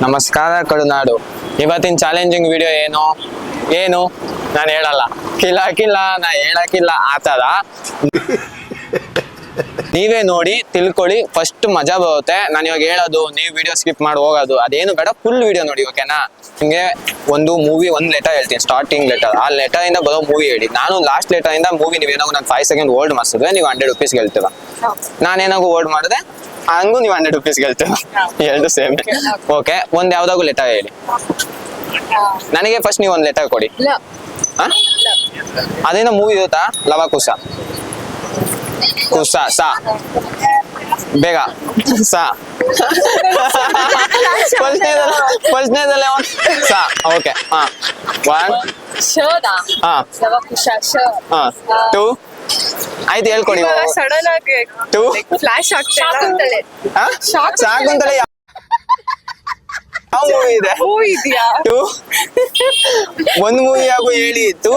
ನಮಸ್ಕಾರ ಕರುನಾಡು. ಇವತ್ತಿನ challenging video ಏನು ನಾನು ಹೇಳಲ್ಲ, ಕಿಲ್ಲ ನಾ ಹೇಳಕ್ಕಿಲ್ಲ ಆ ಥರ. ನೀವೇ ನೋಡಿ ತಿಳ್ಕೊಳ್ಳಿ, ಫಸ್ಟ್ ಮಜಾ ಬರುತ್ತೆ. ನಾನು ಇವಾಗ ಹೇಳೋದು ನೀವು ವಿಡಿಯೋ ಸ್ಕಿಪ್ ಮಾಡಿ ಹೋಗೋದು ಅದೇನು ಬೇಡ, ಫುಲ್ ವಿಡಿಯೋ ನೋಡಿ, ಓಕೆನಾ? ನಿಮಗೆ ಒಂದು ಲೆಟರ್ ಹೇಳ್ತೀನಿ, ಸ್ಟಾರ್ಟಿಂಗ್ ಲೆಟರ್. ಆ ಲೆಟರ್ ಇಂದ ಬರೋ ಮೂವಿ ಹೇಳಿ. ನಾನು ಲಾಸ್ಟ್ ಲೆಟರ್ ಇಂದ ಮೂವಿ ನೀವೇನಾಗೋ ನಾನು 5 ಸೆಕೆಂಡ್ ಹೋಲ್ಡ್ ಮಾಡಿಸಿದ್ರೆ ನೀವು 100 ರೂಪೀಸ್ ಗೆಲ್ತೀರ. ನಾನೇನಾಗೋ ಹೋಲ್ಡ್ ಮಾಡಿದ್ರೆ ಹಂಗೂ ನೀವು 100 ರೂಪೀಸ್ ಗೆಲ್ತೀರ. ಎರಡು ಸೇಮ್. ಓಕೆ, ಒಂದ್ ಯಾವ್ದಾಗು ಲೆಟರ್ ಹೇಳಿ. ನನಗೆ ಫಸ್ಟ್ ನೀವು ಒಂದ್ ಲೆಟರ್ ಕೊಡಿ. ಅದೇನೋ ಮೂವಿ ಇರುತ್ತಾ, ಲವಕುಶ ಕುಸ ಸಾ ಬೇಗ ಸಾ ಫಸ್ಟ್ನೇದಲ್ಲೇ ಸಾ. ಓಕೆ, ಹಾ, 1 ಹಾ 2 ಆಯ್ತು, ಹೇಳ್ಕೊಡಿ. ಸಡನ್ ಆಗಿ 2 ಫ್ಲಾಶ್ ಆಗ್ತದೆ. ಸಾಕುಂತಲೆ ಯಾವ ಮೂವಿ ಇದೆ? ಮೂವಿ ಇದೆಯಾ? 2 ಒಂದು ಮೂವಿ ಆಗು ಹೇಳಿ. 2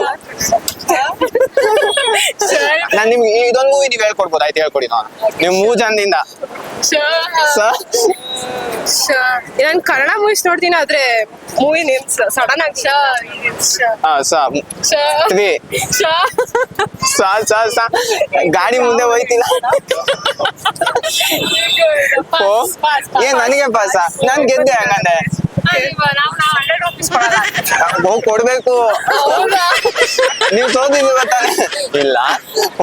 ನಾನ್ ನಿಮ್ಗೆ ಇದೊಂದು ಮೂವಿ ನೀವ್ ಹೇಳ್ಕೊಡ್ಬೋದು. ಆಯ್ತು, ಹೇಳ್ಕೊಡಿ. ನಾನು ನೀವು 3 ಜನದಿಂದ ನಾನು ಕನ್ನಡ ಮೂವೀಸ್ ನೋಡ್ತೀನಿ, ಆದ್ರೆ ಮೂವಿ ನೇಮ್ಸ್ ಸಡನ್ ಆಗಿ ಗಾಡಿ ಮುಂದೆ ಹೋಯ್ತಿಲ್ಲ. ಏನ್ ನನಗೆ ಪಾಸ? ನಾನ್ ಗೆದ್ದೆ ಹಂಗಂದ್ರೆ ಹೋಗಿ ಕೊಡ್ಬೇಕು. ನೀವು ಸೋತಿದ್ದು ಗೊತ್ತಾನೆ ಇಲ್ಲ.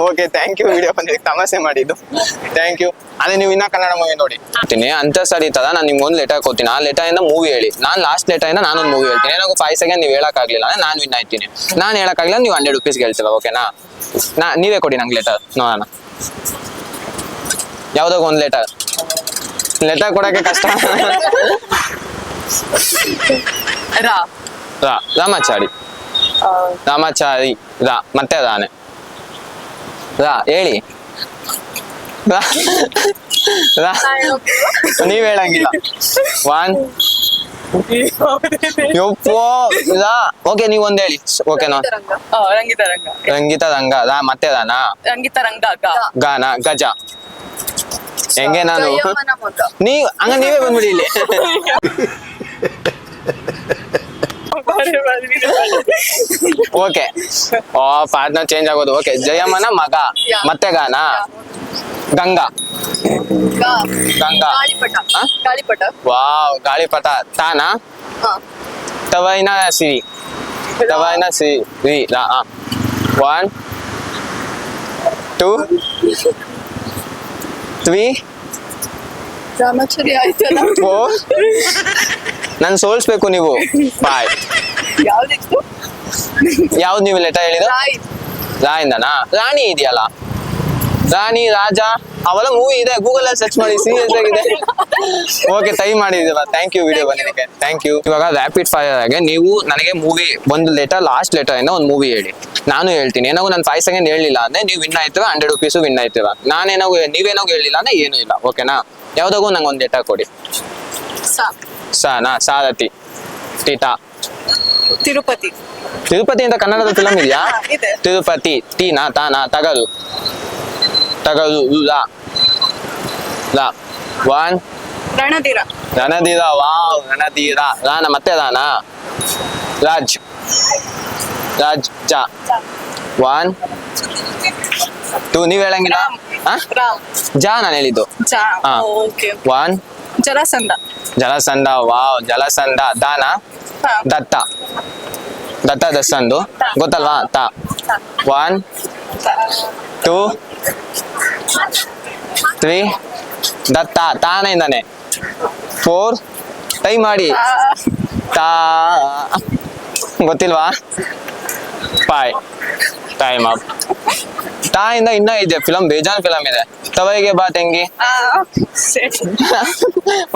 Okay, thank you. ವಿಡಿಯೋ ಬಂದಿದ್ದಕ್ಕೆ ತಮಾಷೆ ಮಾಡಿದ್ದು ಥ್ಯಾಂಕ್ ಯು. ಅದೇ ನೀವು ಇನ್ನ ಕನ್ನಡ ಮೂವಿ ನೋಡಿ ಅಂತ ಸರಿ ತರ. ನಾನು ನಿಮ್ಗೆ ಒಂದು ಲೆಟರ್ ಕೊಡ್ತೀನಿ, ಆ ಲೆಟರ್ ಇಂದ ಮೂವಿ ಹೇಳಿ. ನಾನು ಲಾಸ್ಟ್ ಲೆಟರ್ ಇಂದ ನಾನೊಂದು ಮೂವಿ ಹೇಳ್ತೀನಿ. ಏನಾಗೋ 5 ಸೆಕೆಂಡ್ ನೀವು ಹೇಳಕ್ಕಾಗ್ಲಿಲ್ಲ ಅಂದ್ರೆ ನಾನು ವಿನ್ ಆಯ್ತೀನಿ. ನಾನು ಹೇಳಕ್ಕಾಗಿಲ್ಲ, ನೀವು 100 ರೂಪೀಸ್ ಗೆಲ್ತೀರ. ಓಕೆನಾ? ನೀವೇ ಕೊಡಿ ನಂಗೆ ಲೆಟರ್ ನೋಡೋಣ. ಯಾವ್ದಾಗ ಒಂದು ಲೆಟರ್ ಕೊಡಕ್ಕೆ ಕಷ್ಟ. ರಾಮಾಚಾರಿ ರಾ ಮತ್ತೆ ರಾನೆ ಹೇಳಿ. ನೀವ್ ಹೇಳಂಗಿಲ್ಲ. 1 ಯಪ್ಪೋ ಓಕೆ, ನೀವ್ ಒಂದ್ ಹೇಳಿ. ಓಕೆನಾ? ರಂಗಿತ ರಂಗ ರಾ ಮತ್ತೆ ರಾನಾ ಗಾನ ಗಜ. ಹೆಂಗೆ ನಾನು ನೀವೇ ಬಂದ್ಬಿಡಿ ಇಲ್ಲಿ. ಓಕೆ, ಪಾರ್ಟ್ನರ್ ಚೇಂಜ್ ಆಗೋದು. ಓಕೆ, ಜಯಮ್ಮನ ಮಗ ಮತ್ತೆ ಗಾನ ಗಂಗಾ ವಾವ್ ಗಾಳಿಪಟ ತಾನಾ ತವೈನ ಸಿರಿ 1 2 3 ರಾಮಾಚಾರಿ ಆಯ್ತಲ್ಲ. 4 ನನ್ ಸೋಲ್ಸ್ಬೇಕು ನೀವು. 5 ಯಾವ್ದು ನೀವು ಲೆಟರ್ ಹೇಳಿದ? ರಾಯಿಂದನಾ? ರಾಣಿ ಇದೆಯಲ್ಲ, ರಾಣಿ ರಾಜ ಅವೆಲ್ಲ ಮೂವಿ ಇದೆ, ಗೂಗಲ್ ಅಲ್ಲಿ ಸರ್ಚ್ ಮಾಡಿ. ಸೀರಿಯಸ್ ಆಗಿದೆ. ಓಕೆ, ಟೈ ಮಾಡಿದೀರ. ಥ್ಯಾಂಕ್ ಯು ವಿಡಿಯೋ ಬಂದಿದ್ದಕ್ಕೆ ಥ್ಯಾಂಕ್ ಯು. ಇವಾಗ ರ್ಯಾಪಿಡ್ ಫೈರ್ ಆಗಿ ನೀವು ನನಗೆ ಮೂವಿ ಒಂದು ಲೆಟರ್, ಲಾಸ್ಟ್ ಲೆಟರ್ ಇಂದ ಒಂದು ಮೂವಿ ಹೇಳಿ. ನಾನು ಹೇಳ್ತೀನಿ. ಏನಾಗೋ ನಾನು 5 ಸೆಕೆಂಡ್ ಹೇಳಿಲ್ಲ ಅಂದ್ರೆ ನೀವು ವಿನ್ ಆಯ್ತೀರ, 100 ರೂಪೀಸು ವಿನ್ ಆಯ್ತೀರ. ನೀವೇನಾಗೋ ಹೇಳಿಲ್ಲ ಅಂದ್ರೆ ಏನೂ ಇಲ್ಲ. ಓಕೆನಾ? ಯಾವ್ದಾಗೂ ನಂಗೆ ಒಂದು ಲೆಟರ್ ಕೊಡಿ. ಸಾನಾ ಸಾರಥಿ ಟಿಟಾ ತಿರುಪತಿ ಅಂತ ಕನ್ನಡದ ಫಿಲಂ ಇದೆಯಾ? ತಿರುಪತಿ ಟೀನಾ ತಾನಾ ತಗದು ಲಾ 1 ರಣಧೀರ ವಾವ್ ರಣಧೀರ ರಾನ ಮತ್ತೆ ರಾನ ರಾಜ್ ಜಾ 1 2 ನೀವ್ ಹೇಳಂಗಿಲ್ಲ. ಜಾ ನಾನು ಹೇಳಿದ್ದು. 1 ಜಲಸಂಧ ವಾವ್ ಜಲಸಂಧ ದಾನ ದತ್ತ ದಸ್ಸಂದು ಗೊತ್ತಲ್ವಾ? 1 2 3 ದತ್ತ ತಾನಿಂದಾನೆ 4 ಟೈ ಮಾಡಿ ತಾ ಗೊತ್ತಿಲ್ವಾ? 5 ಟೈಮ್ ಅಪ್. ತಾಯಿಂದ ಇನ್ನ ಇದೆ ಫಿಲಂ, ಬೇಜಾನ್ ಫಿಲಂ ಇದೆ. ತವೈಗೆ ಬಾ ತಂಗಿ.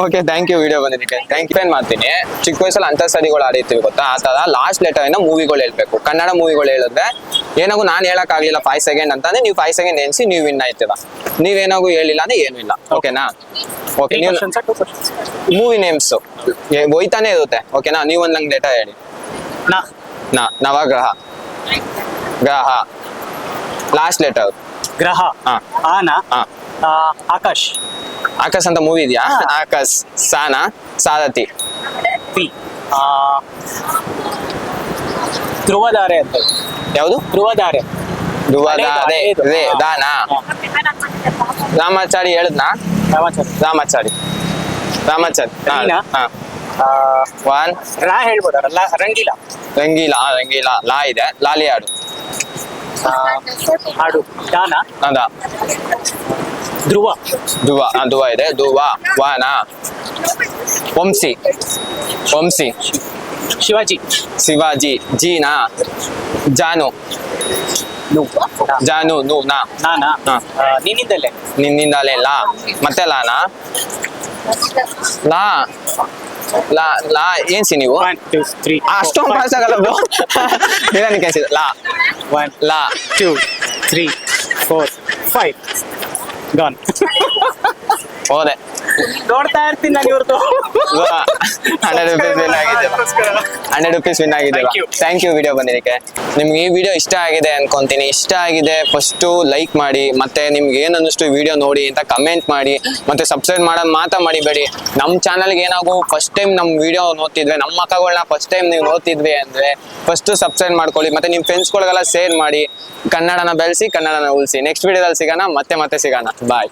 ಓಕೆ, ಥ್ಯಾಂಕ್ ಯು ವಿಡಿಯೋ ಬಂದಿದ್ದಕ್ಕೆ ಥ್ಯಾಂಕ್ ಯು. ಏನ್ ಮಾಡ್ತೀನಿ, ಚಿಕ್ಕ ವಯಸ್ಸಲ್ಲಿ ಅಂತರ್ಸರಿಗಳು ಆಡಿರ್ತೀವಿ ಗೊತ್ತಾ, ಆ ತರ ಲಾಸ್ಟ್ ಲೆಟರ್ ಇಂದ ಮೂವಿಗಳು ಹೇಳ್ಬೇಕು. ಕನ್ನಡ ಮೂವಿಗಳು ಹೇಳಿದ್ರೆ ಏನಾಗೂ ನಾನು ಹೇಳಕ್ ಆಗ್ಲಿಲ್ಲ 5 ಸೆಕೆಂಡ್ ಅಂತಂದ್ರೆ ನೀವು 5 ಸೆಕೆಂಡ್ ಎನ್ಸಿ ನೀವು ವಿನ್ ಆಯ್ತೀರ. ನೀವೇನಾಗೂ ಹೇಳಿಲ್ಲ ಅಂದ್ರೆ ಏನು ಇಲ್ಲ. ಓಕೆನಾ? ಓಕೆ, ನೀವು ಮೂವಿ ನೇಮ್ಸ್ ಹೋಯ್ತಾನೆ ಇರುತ್ತೆ. ಓಕೆನಾ? ನೀವು ಒಂದ್ ನಂಗೆ ಲೆಟರ್ ಹೇಳಿ. ನವಗ್ರಹ ಗ್ರಹ ಲಾಸ್ಟ್ ಲೆಟರ್ ಗ್ರಹ ಆನ ಆಕಾಶ್. ಆಕಾಶ್ ಅಂತ ಮೂವಿ ಇದೆಯಾ? ಆಕಾಶ್. ಸಾನಾ? ಸಾರಥಿ. ಪಿ. ಧ್ರುವಧಾರೆ ಅಂತ. ಯಾವುದು? ಧ್ರುವಧಾರೆ. ಧ್ರುವಧಾರೆ. ರೇ ದಾನಾ? ರಾಮಾಚಾರಿ ಹೇಳಿದ್ನಾ? ರಾಮಾಚಾರಿ. ರಾಮಾಚಾರಿ. ರಾಮಾಚಾರಿ. ನೀನಾ? ಹಾ. ಒನ್. ರಾ ಹೇಳ್ಬೋದಲ್ಲ, ರಂಗೀಲಾ. ರಂಗೀಲಾ. ರಂಗೀಲಾ. ಲಾ ಇದೆ. ಲಾಲಿ ಹಾಡು. ಹಾಡು. ದಾನ. ಅದ. ಧ್ರುವ. ಧ್ರುವ. ಧ್ರುವ ಇದೆ. ಧ್ರುವ. ವಾನ. ವಂಶಿ. ವಂಶಿ. ಶಿವಾಜಿ. ಶಿವಾಜಿ. ಜೀನಾ? ಜಾನು. ನು. ಜಾನು. ನು. ನಾ. ನಾನಾ? ಹಾ. ನಿನ್ನಿಂದಲೇ. ನಿನ್ನಿಂದಲೇ. ಲಾ. ಮತ್ತೆ ಲಾನಾ? ಲಾ. ಲಾ. ಲಾ ಏನ್ಸಿ ನೀವು? 1 2 3 ಅಷ್ಟೊಂದು ಪಾಸ್ ಆಗಲ್ಲ ಬ್ರೋ. ನಿಧಾನಕ್ಕೆ ಅನ್ಸಿದೆ. ಲಾ. 1 ಲಾ. 2 3 4 5 ಗಾನ್. ಹೋದೆ. ನೋಡ್ತಾ ಇರ್ತೀನಿ ನಾನು ಇವ್ರದ್ದು. 100 rupees ವಿನ್ ಆಗಿದ್ದೇವೆ. 100 rupees ವಿನ್ ಆಗಿದ್ದೇವೆ. Thank you. Thank you video ಬಂದಿದ್ದಕ್ಕೆ. ನಿಮ್ಗೆ ಈ ವಿಡಿಯೋ ಇಷ್ಟ ಆಗಿದೆ ಅನ್ಕೊಂತೀನಿ. ಇಷ್ಟ ಆಗಿದೆ ಫಸ್ಟು ಲೈಕ್ ಮಾಡಿ, ಮತ್ತೆ ನಿಮ್ಗೆ ಏನು ಅನ್ನಿಸ್ತು ವಿಡಿಯೋ ನೋಡಿ ಅಂತ ಕಮೆಂಟ್ ಮಾಡಿ, ಮತ್ತೆ ಸಬ್ಸ್ಕ್ರೈಬ್ ಮಾಡೋದು ಮಾತ್ರ ಮರಿಬೇಡಿ. ನಮ್ಮ ಚಾನಲ್ಗೆ ಏನಾಗೋ ಫಸ್ಟ್ ಟೈಮ್ ನಮ್ಮ ವಿಡಿಯೋ ನೋಡ್ತಿದ್ವಿ, ನಮ್ಮ ಮಕ್ಕಳನ್ನ ಫಸ್ಟ್ ಟೈಮ್ ನೀವು ನೋಡ್ತಿದ್ವಿ ಅಂದ್ರೆ ಫಸ್ಟ್ ಸಬ್ಸ್ಕ್ರೈಬ್ ಮಾಡ್ಕೊಳ್ಳಿ, ಮತ್ತೆ ನಿಮ್ಮ ಫ್ರೆಂಡ್ಸ್ಗಳಿಗೆಲ್ಲ ಶೇರ್ ಮಾಡಿ. ಕನ್ನಡನ ಬೆಳೆಸಿ, ಕನ್ನಡನ ಉಳಿಸಿ. ನೆಕ್ಸ್ಟ್ ವಿಡಿಯೋದಲ್ಲಿ ಸಿಗೋಣ. ಮತ್ತೆ ಸಿಗೋಣ. ಬಾಯ್.